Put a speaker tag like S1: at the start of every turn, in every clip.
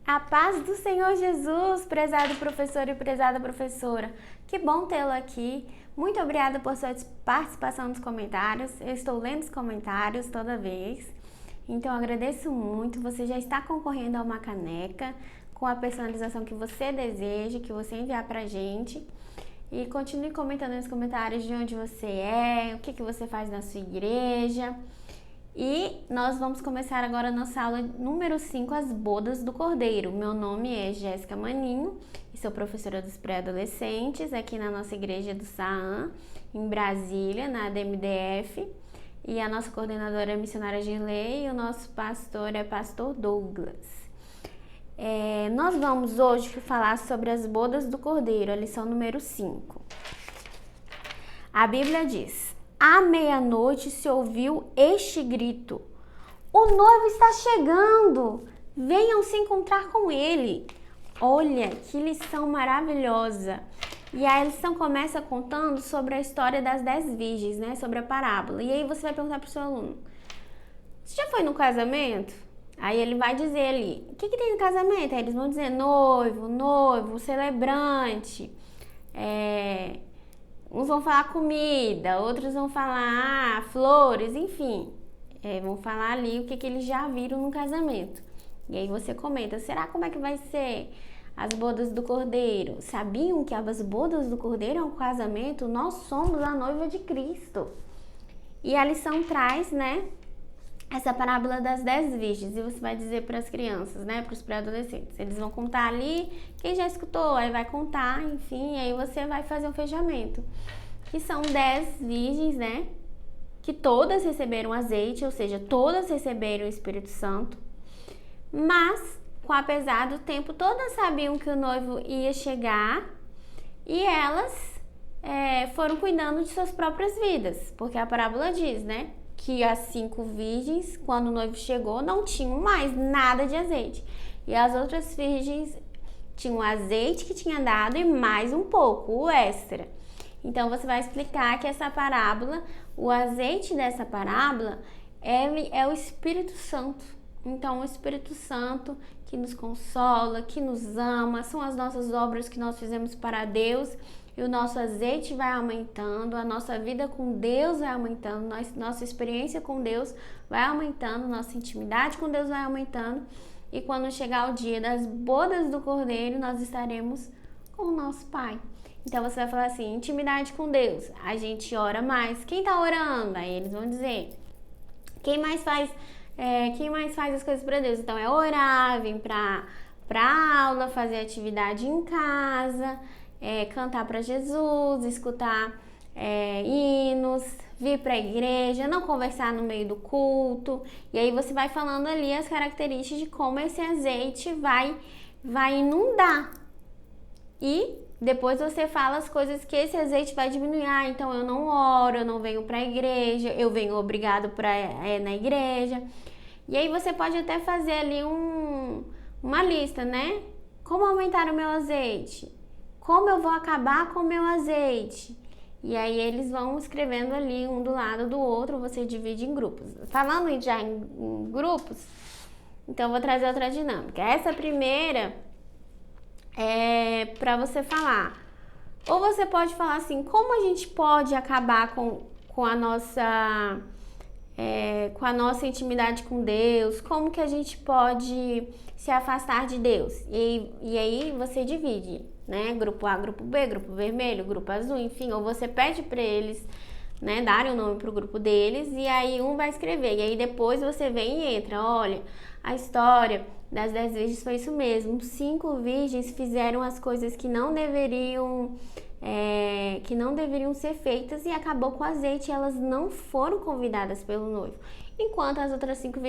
S1: A paz do Senhor Jesus, prezado professor e prezada professora. Que bom tê-lo aqui. Muito obrigada por sua participação nos comentários. Eu estou lendo os comentários toda vez. Então, agradeço muito. Você já está concorrendo a uma caneca com a personalização que você deseja, que você enviar pra gente. E continue comentando nos comentários de onde você é, o que você faz na sua igreja. E nós vamos começar agora a nossa aula número 5, as bodas do Cordeiro. Meu nome é Jéssica Maninho e sou professora dos pré-adolescentes aqui na nossa igreja do Saam, em Brasília, na ADMDF. E a nossa coordenadora é a missionária Girley e o nosso pastor é pastor Douglas. Nós vamos hoje falar sobre as bodas do Cordeiro, a lição número 5. A Bíblia diz: à meia-noite se ouviu este grito: o noivo está chegando! Venham se encontrar com ele! Olha que lição maravilhosa! E a lição começa contando sobre a história das 10 virgens, né? Sobre a parábola. E aí você vai perguntar para o seu aluno: você já foi no casamento? Aí ele vai dizer ali: o que tem no casamento? Aí eles vão dizer: noivo, celebrante. Uns vão falar comida, outros vão falar flores, enfim. Vão falar ali o que eles já viram no casamento. E aí você comenta: será como é que vai ser as bodas do Cordeiro? Sabiam que as bodas do Cordeiro é um casamento? Nós somos a noiva de Cristo. E a lição traz, né, essa parábola das 10 virgens. E você vai dizer para as crianças, né, para os pré-adolescentes. Eles vão contar ali, quem já escutou, aí vai contar, enfim, aí você vai fazer um fechamento. Que são 10 virgens, né, que todas receberam azeite, ou seja, todas receberam o Espírito Santo. Mas, com apesar do tempo, todas sabiam que o noivo ia chegar e elas foram cuidando de suas próprias vidas. Porque a parábola diz, né, que as 5 virgens, quando o noivo chegou, não tinham mais nada de azeite. E as outras virgens tinham o azeite que tinha dado e mais um pouco, o extra. Então, você vai explicar que essa parábola, o azeite dessa parábola é o Espírito Santo. Então, o Espírito Santo que nos consola, que nos ama, são as nossas obras que nós fizemos para Deus. E o nosso azeite vai aumentando, a nossa vida com Deus vai aumentando, nossa experiência com Deus vai aumentando, nossa intimidade com Deus vai aumentando. E quando chegar o dia das bodas do Cordeiro, nós estaremos com o nosso Pai. Então você vai falar assim: intimidade com Deus, a gente ora mais. Quem está orando? Aí eles vão dizer: quem mais faz as coisas para Deus? Então é orar, vir para aula, fazer atividade em casa, cantar para Jesus, escutar hinos, vir para a igreja, não conversar no meio do culto. E aí você vai falando ali as características de como esse azeite vai inundar. E depois você fala as coisas que esse azeite vai diminuir. Então eu não oro, eu não venho para a igreja, eu venho obrigado na igreja. E aí você pode até fazer ali uma lista, né? Como aumentar o meu azeite? Como eu vou acabar com o meu azeite? E aí eles vão escrevendo ali um do lado do outro, você divide em grupos. Falando já em grupos, então eu vou trazer outra dinâmica. Essa primeira é para você falar. Ou você pode falar assim: como a gente pode acabar com a nossa intimidade com Deus? Como que a gente pode se afastar de Deus? E aí você divide, né? Grupo A, grupo B, grupo vermelho, grupo azul, enfim. Ou você pede para eles, né, darem o nome pro grupo deles, e aí um vai escrever. E aí depois você vem e entra: olha, a história das 10 virgens foi isso mesmo. 5 virgens fizeram as coisas que não deveriam ser feitas e acabou com o azeite. Elas não foram convidadas pelo noivo, enquanto as outras 5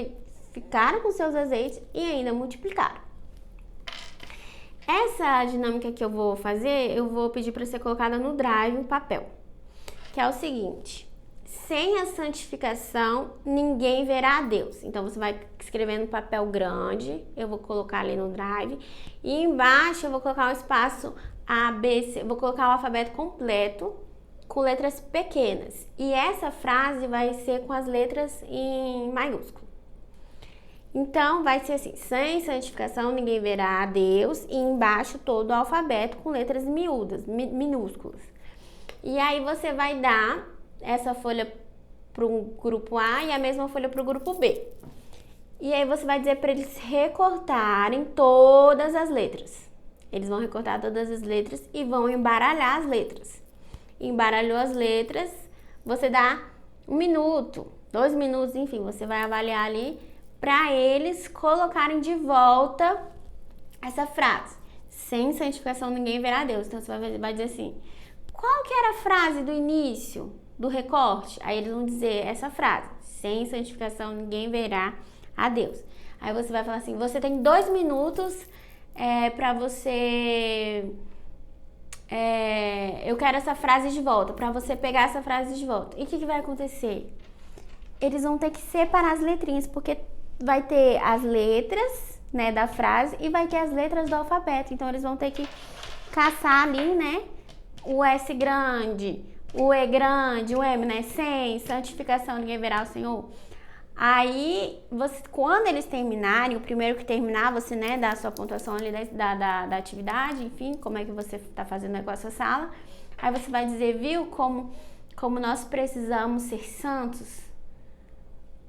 S1: ficaram com seus azeites e ainda multiplicaram. Essa dinâmica que eu vou fazer, eu vou pedir para ser colocada no Drive, um papel, que é o seguinte: sem a santificação, ninguém verá a Deus. Então, você vai escrever no papel grande, eu vou colocar ali no Drive, e embaixo eu vou colocar um espaço A, B, C, vou colocar o alfabeto completo, com letras pequenas. E essa frase vai ser com as letras em maiúsculo. Então, vai ser assim, sem santificação ninguém verá a Deus, e embaixo todo o alfabeto com letras miúdas, minúsculas. E aí você vai dar essa folha para o grupo A e a mesma folha para o grupo B. E aí você vai dizer para eles recortarem todas as letras. Eles vão recortar todas as letras e vão embaralhar as letras. Embaralhou as letras, você dá 1 minuto, 2 minutos, enfim, você vai avaliar ali para eles colocarem de volta essa frase. Sem santificação ninguém verá Deus. Então você vai dizer assim, qual que era a frase do início do recorte? Aí eles vão dizer essa frase, sem santificação ninguém verá a Deus. Aí você vai falar assim, você tem 2 minutos para você... eu quero essa frase de volta, para você pegar essa frase de volta. E o que vai acontecer? Eles vão ter que separar as letrinhas, porque vai ter as letras, né, da frase e vai ter as letras do alfabeto. Então eles vão ter que caçar ali, né, o S grande, o E grande, o M, né, sem santificação ninguém verá o Senhor. Aí, quando eles terminarem, o primeiro que terminar, você, né, dá a sua pontuação ali da atividade, enfim, como é que você está fazendo com a sua sala. Aí você vai dizer, viu, como nós precisamos ser santos,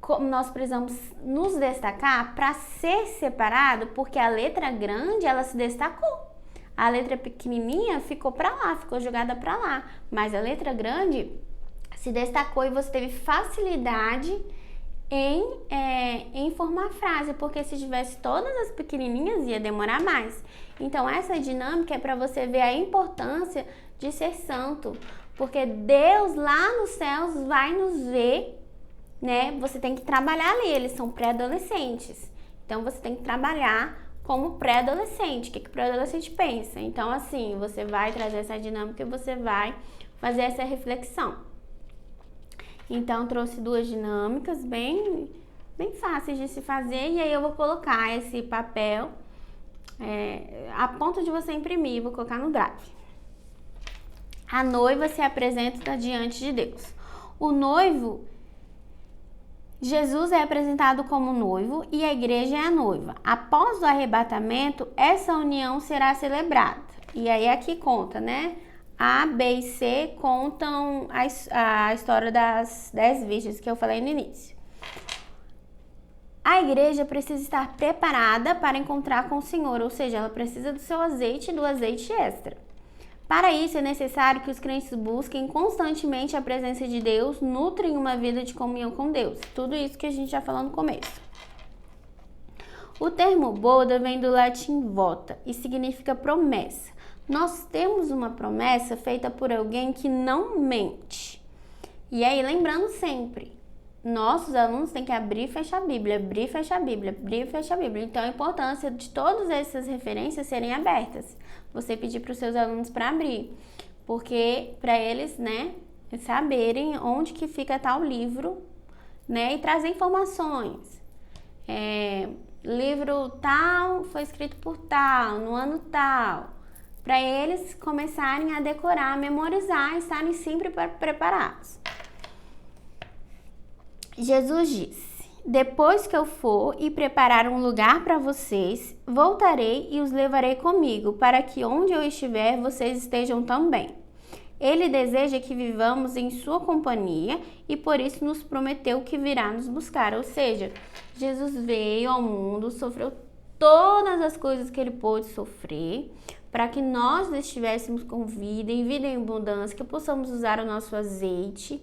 S1: como nós precisamos nos destacar para ser separado, porque a letra grande, ela se destacou. A letra pequenininha ficou para lá, ficou jogada para lá, mas a letra grande se destacou e você teve facilidade em formar frase, porque se tivesse todas as pequenininhas ia demorar mais. Então essa dinâmica é para você ver a importância de ser santo, porque Deus lá nos céus vai nos ver, né? Você tem que trabalhar ali, eles são pré-adolescentes, então você tem que trabalhar como pré-adolescente. O que o pré-adolescente pensa? Então assim, você vai trazer essa dinâmica e você vai fazer essa reflexão. Então, trouxe 2 dinâmicas bem fáceis de se fazer. E aí eu vou colocar esse papel a ponto de você imprimir, vou colocar no Drive. A noiva se apresenta diante de Deus. O noivo, Jesus é apresentado como noivo e a igreja é a noiva. Após o arrebatamento, essa união será celebrada. E aí aqui conta, né? A, B e C contam a história das 10 virgens que eu falei no início. A igreja precisa estar preparada para encontrar com o Senhor, ou seja, ela precisa do seu azeite e do azeite extra. Para isso, é necessário que os crentes busquem constantemente a presença de Deus, nutrem uma vida de comunhão com Deus. Tudo isso que a gente já falou no começo. O termo boda vem do latim vota e significa promessa. Nós temos uma promessa feita por alguém que não mente. E aí, lembrando sempre, nossos alunos têm que abrir e fechar a Bíblia, abrir e fechar a Bíblia, abrir e fechar a Bíblia. Então, a importância de todas essas referências serem abertas. Você pedir para os seus alunos para abrir, porque para eles, né, saberem onde que fica tal livro, né, e trazer informações. Livro tal foi escrito por tal, no ano tal. Para eles começarem a decorar, a memorizar e estarem sempre preparados. Jesus disse, depois que eu for e preparar um lugar para vocês, voltarei e os levarei comigo, para que onde eu estiver, vocês estejam também. Ele deseja que vivamos em sua companhia e por isso nos prometeu que virá nos buscar. Ou seja, Jesus veio ao mundo, sofreu todas as coisas que ele pôde sofrer, para que nós estivéssemos com vida, em vida em abundância, que possamos usar o nosso azeite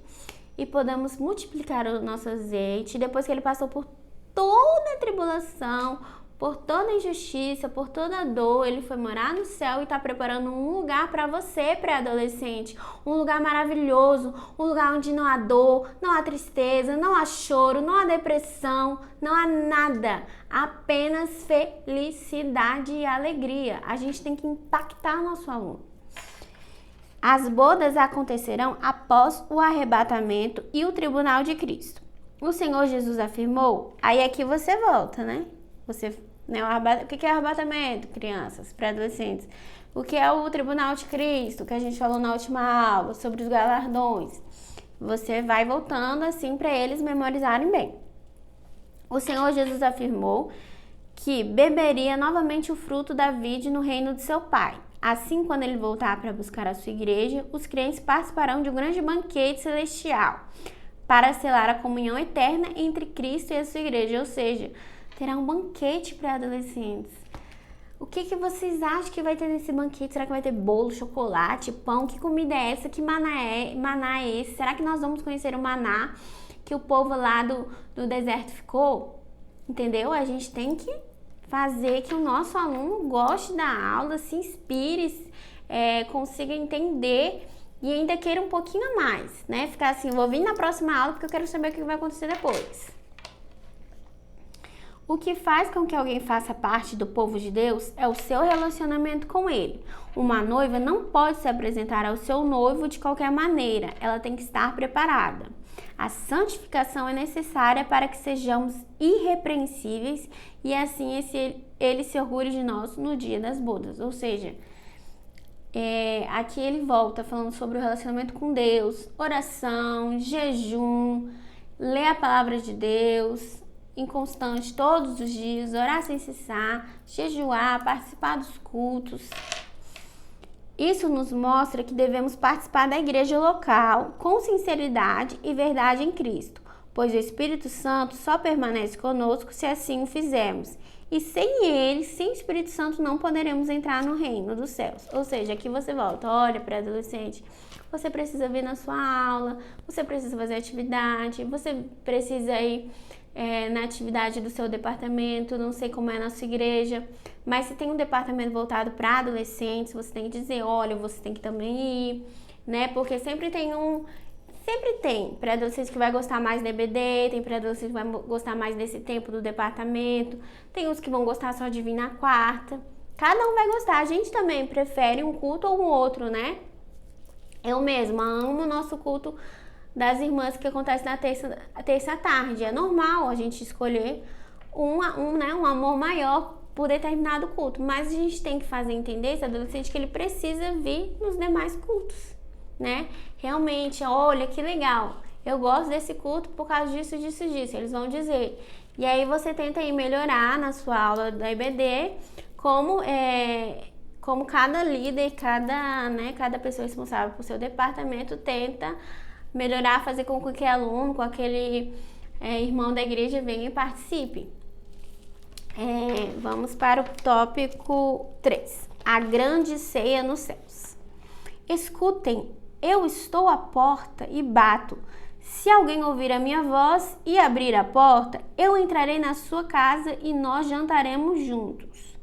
S1: e podamos multiplicar o nosso azeite. Depois que ele passou por toda a tribulação, por toda a injustiça, por toda a dor, ele foi morar no céu e está preparando um lugar para você, pré-adolescente. Um lugar maravilhoso, um lugar onde não há dor, não há tristeza, não há choro, não há depressão, não há nada. Apenas felicidade e alegria. A gente tem que impactar nosso aluno. As bodas acontecerão após o arrebatamento e o tribunal de Cristo. O Senhor Jesus afirmou, aí aqui você volta, né? O que é arrebatamento, crianças, pré-adolescentes? O que é o tribunal de Cristo, que a gente falou na última aula, sobre os galardões? Você vai voltando assim para eles memorizarem bem. O Senhor Jesus afirmou que beberia novamente o fruto da vide no reino de seu Pai. Assim, quando ele voltar para buscar a sua igreja, os crentes participarão de um grande banquete celestial para selar a comunhão eterna entre Cristo e a sua igreja, ou seja, terá um banquete para adolescentes. O que vocês acham que vai ter nesse banquete? Será que vai ter bolo, chocolate, pão? Que comida é essa? Que maná é esse? Será que nós vamos conhecer o maná que o povo lá do deserto ficou? Entendeu? A gente tem que fazer que o nosso aluno goste da aula, se inspire, consiga entender e ainda queira um pouquinho a mais, né? Ficar assim, vou vir na próxima aula porque eu quero saber o que vai acontecer depois. O que faz com que alguém faça parte do povo de Deus é o seu relacionamento com ele. Uma noiva não pode se apresentar ao seu noivo de qualquer maneira, ela tem que estar preparada. A santificação é necessária para que sejamos irrepreensíveis e assim ele se orgulhe de nós no dia das bodas. Ou seja, aqui ele volta falando sobre o relacionamento com Deus, oração, jejum, ler a palavra de Deus inconstante todos os dias, orar sem cessar, jejuar, participar dos cultos. Isso nos mostra que devemos participar da igreja local com sinceridade e verdade em Cristo, pois o Espírito Santo só permanece conosco se assim o fizermos. E sem ele, sem o Espírito Santo, não poderemos entrar no reino dos céus. Ou seja, aqui você volta, olha para adolescente, você precisa vir na sua aula, você precisa fazer atividade, você precisa ir na atividade do seu departamento, não sei como é na sua igreja, mas se tem um departamento voltado para adolescentes, você tem que dizer, olha, você tem que também ir, né? Porque sempre tem pré-adolescente que vai gostar mais da EBD, tem pré-adolescente que vai gostar mais desse tempo do departamento, tem uns que vão gostar só de vir na quarta, cada um vai gostar, a gente também prefere um culto ou um outro, né? Eu mesma amo o nosso culto das irmãs que acontece na terça tarde. É normal a gente escolher um amor maior por determinado culto, mas a gente tem que fazer entender esse adolescente que ele precisa vir nos demais cultos, né? Realmente, olha que legal, eu gosto desse culto por causa disso, disso, disso, eles vão dizer. E aí você tenta aí melhorar na sua aula da IBD, como cada líder, cada pessoa responsável por seu departamento tenta melhorar, fazer com que aquele aluno, com aquele irmão da igreja venha e participe. Vamos para o tópico 3. A grande ceia nos céus. Escutem, eu estou à porta e bato. Se alguém ouvir a minha voz e abrir a porta, eu entrarei na sua casa e nós jantaremos juntos.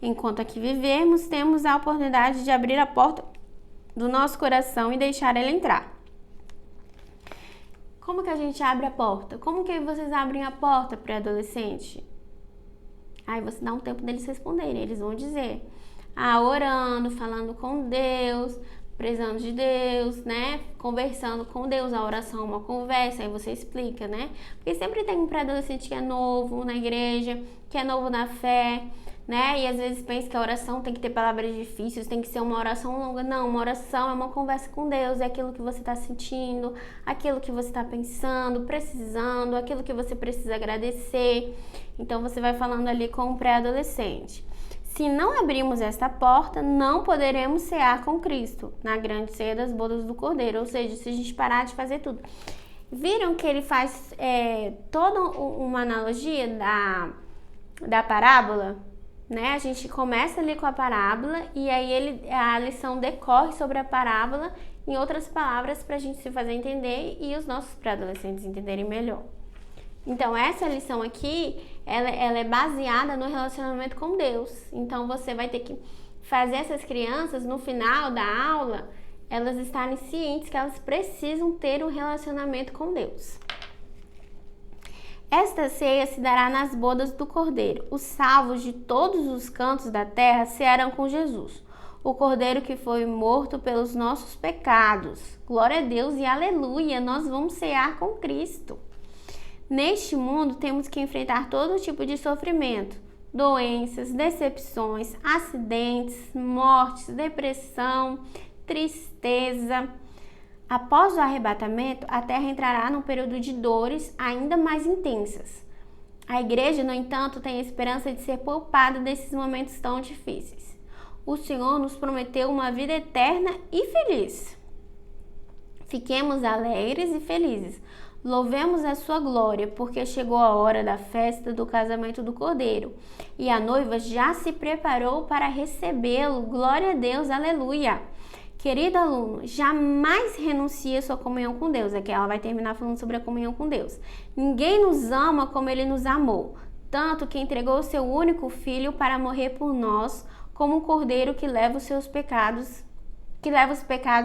S1: Enquanto aqui vivermos, temos a oportunidade de abrir a porta do nosso coração e deixar ele entrar. Como que a gente abre a porta? Como que vocês abrem a porta para adolescente? Aí você dá um tempo deles responderem, eles vão dizer. Orando, falando com Deus, prezando de Deus, né? Conversando com Deus, a oração é uma conversa, aí você explica, né? Porque sempre tem um pré-adolescente que é novo na igreja, que é novo na fé, né? E às vezes pensa que a oração tem que ter palavras difíceis, tem que ser uma oração longa. Não, uma oração é uma conversa com Deus, é aquilo que você está sentindo, aquilo que você está pensando, precisando, aquilo que você precisa agradecer. Então você vai falando ali com o pré-adolescente. Se não abrirmos esta porta, não poderemos cear com Cristo na grande ceia das bodas do Cordeiro. Ou seja, se a gente parar de fazer tudo. Viram que ele faz toda uma analogia da parábola? Né? A gente começa ali com a parábola e aí a lição decorre sobre a parábola em outras palavras para a gente se fazer entender e os nossos pré-adolescentes entenderem melhor. Então, essa lição aqui, ela é baseada no relacionamento com Deus. Então, você vai ter que fazer essas crianças, no final da aula, elas estarem cientes que elas precisam ter um relacionamento com Deus. Esta ceia se dará nas bodas do Cordeiro. Os salvos de todos os cantos da terra cearão com Jesus, o Cordeiro que foi morto pelos nossos pecados. Glória a Deus e aleluia, nós vamos cear com Cristo. Neste mundo temos que enfrentar todo tipo de sofrimento, doenças, decepções, acidentes, mortes, depressão, tristeza. Após o arrebatamento, a terra entrará num período de dores ainda mais intensas. A igreja, no entanto, tem a esperança de ser poupada desses momentos tão difíceis. O Senhor nos prometeu uma vida eterna e feliz. Fiquemos alegres e felizes. Louvemos a sua glória, porque chegou a hora da festa do casamento do Cordeiro, e a noiva já se preparou para recebê-lo. Glória a Deus, aleluia! Querido aluno, jamais renuncie à sua comunhão com Deus. Aqui ela vai terminar falando sobre a comunhão com Deus. Ninguém nos ama como Ele nos amou, tanto que entregou o seu único filho para morrer por nós, como um cordeiro que leva os pecados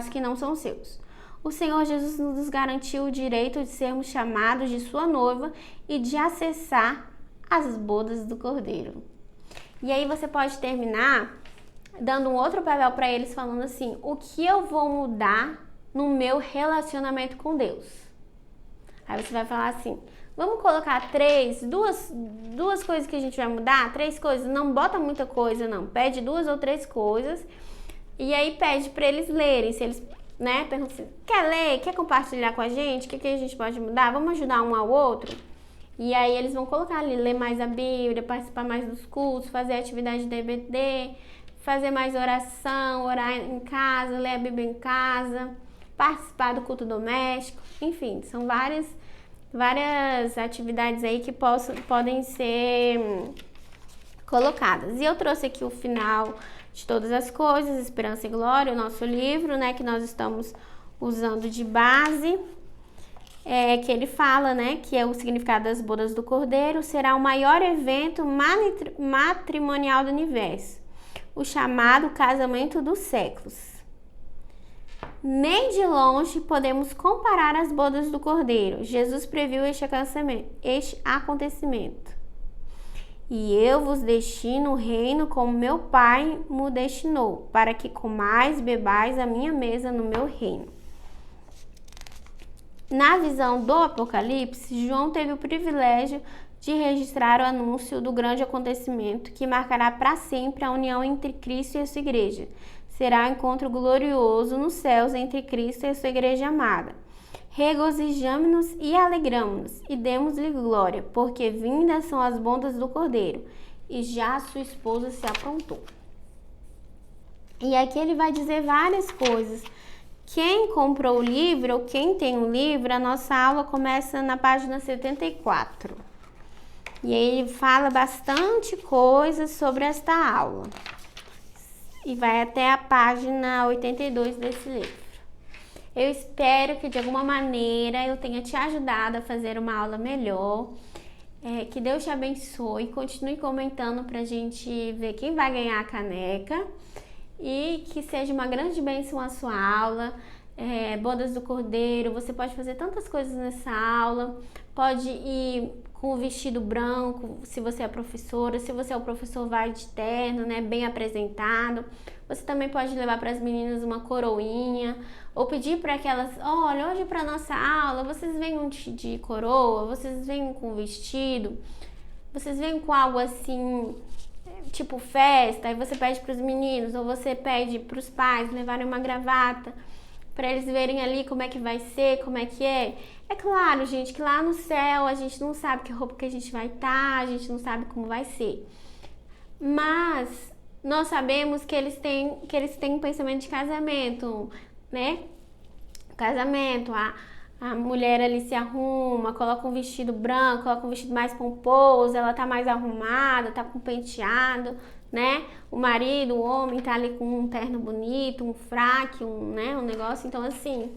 S1: que não são seus. O Senhor Jesus nos garantiu o direito de sermos chamados de sua noiva e de acessar as bodas do Cordeiro. E aí você pode terminar dando um outro papel para eles, falando assim: o que eu vou mudar no meu relacionamento com Deus? Aí você vai falar assim: vamos colocar duas coisas que a gente vai mudar, 3 coisas, não bota muita coisa não, pede 2 ou 3 coisas, e aí pede para eles lerem, se eles, né, perguntam assim: quer ler, quer compartilhar com a gente, o que a gente pode mudar, vamos ajudar um ao outro? E aí eles vão colocar ali, ler mais a Bíblia, participar mais dos cultos, fazer atividade de EBD, fazer mais oração, orar em casa, ler a Bíblia em casa, participar do culto doméstico, enfim, são várias atividades aí que podem ser colocadas. E eu trouxe aqui o final de todas as coisas, Esperança e Glória, o nosso livro, né, que nós estamos usando de base, que ele fala, né, que é o significado das bodas do Cordeiro, será o maior evento matrimonial do universo, o chamado casamento dos séculos. Nem de longe podemos comparar as bodas do Cordeiro. Jesus previu este acontecimento. E eu vos destino o reino como meu Pai me destinou, para que comais e bebais a minha mesa no meu reino. Na visão do Apocalipse, João teve o privilégio de registrar o anúncio do grande acontecimento que marcará para sempre a união entre Cristo e a sua igreja. Será um encontro glorioso nos céus entre Cristo e a sua igreja amada. Regozijamo-nos e alegramo-nos e demos-lhe glória, porque vindas são as bodas do Cordeiro, e já sua esposa se aprontou. E aqui ele vai dizer várias coisas. Quem comprou o livro, ou quem tem o livro, a nossa aula começa na página 74. E aí ele fala bastante coisa sobre esta aula. E vai até a página 82 desse livro. Eu espero que de alguma maneira eu tenha te ajudado a fazer uma aula melhor. Que Deus te abençoe. Continue comentando pra gente ver quem vai ganhar a caneca. E que seja uma grande bênção a sua aula. Bodas do Cordeiro, você pode fazer tantas coisas nessa aula. Pode ir com o vestido branco, se você é professora. Se você é o professor, vai de terno, né, bem apresentado. Você também pode levar para as meninas uma coroinha, ou pedir para que elas: olha, hoje para nossa aula, vocês venham de coroa, vocês venham com vestido, vocês venham com algo assim, tipo festa. Aí você pede para os meninos, ou você pede para os pais levarem uma gravata, para eles verem ali como é que vai ser, como é que é. É claro, gente, que lá no céu a gente não sabe que roupa que a gente vai estar, a gente não sabe como vai ser. Mas nós sabemos que eles têm um pensamento de casamento, né? Casamento, a mulher ali se arruma, coloca um vestido branco, coloca um vestido mais pomposo, ela tá mais arrumada, tá com penteado, né? O marido, o homem tá ali com um terno bonito, um fraque, um negócio. Então, assim,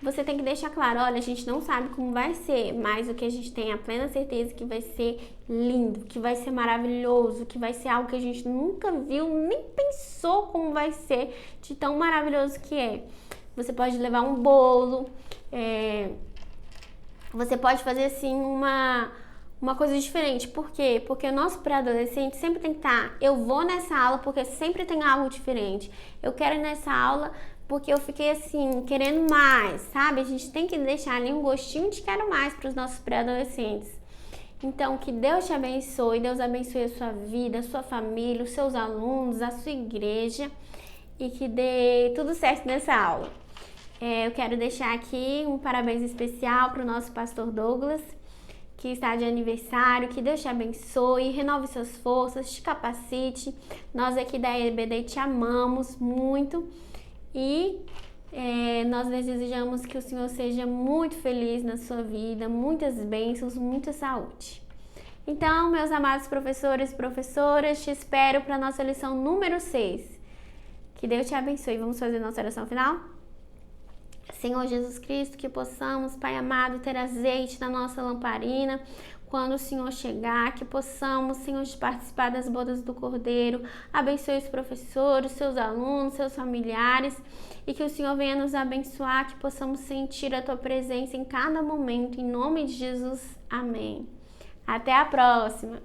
S1: você tem que deixar claro: olha, a gente não sabe como vai ser, mas o que a gente tem a plena certeza que vai ser lindo, que vai ser maravilhoso, que vai ser algo que a gente nunca viu, nem pensou como vai ser, de tão maravilhoso que é. Você pode levar um bolo, você pode fazer assim uma coisa diferente. Por quê? Porque o nosso pré-adolescente sempre tem que estar: eu vou nessa aula porque sempre tem algo diferente. Eu quero ir nessa aula porque eu fiquei assim, querendo mais, sabe? A gente tem que deixar ali um gostinho de quero mais para os nossos pré-adolescentes. Então, que Deus te abençoe, Deus abençoe a sua vida, a sua família, os seus alunos, a sua igreja, e que dê tudo certo nessa aula. Eu quero deixar aqui um parabéns especial para o nosso pastor Douglas, que está de aniversário, que Deus te abençoe, renove suas forças, te capacite. Nós aqui da EBD te amamos muito e nós desejamos que o Senhor seja muito feliz na sua vida, muitas bênçãos, muita saúde. Então, meus amados professores e professoras, te espero para a nossa lição número 6. Que Deus te abençoe. Vamos fazer nossa oração final? Senhor Jesus Cristo, que possamos, Pai amado, ter azeite na nossa lamparina quando o Senhor chegar, que possamos, Senhor, participar das bodas do Cordeiro. Abençoe os professores, seus alunos, seus familiares e que o Senhor venha nos abençoar, que possamos sentir a Tua presença em cada momento. Em nome de Jesus, amém. Até a próxima!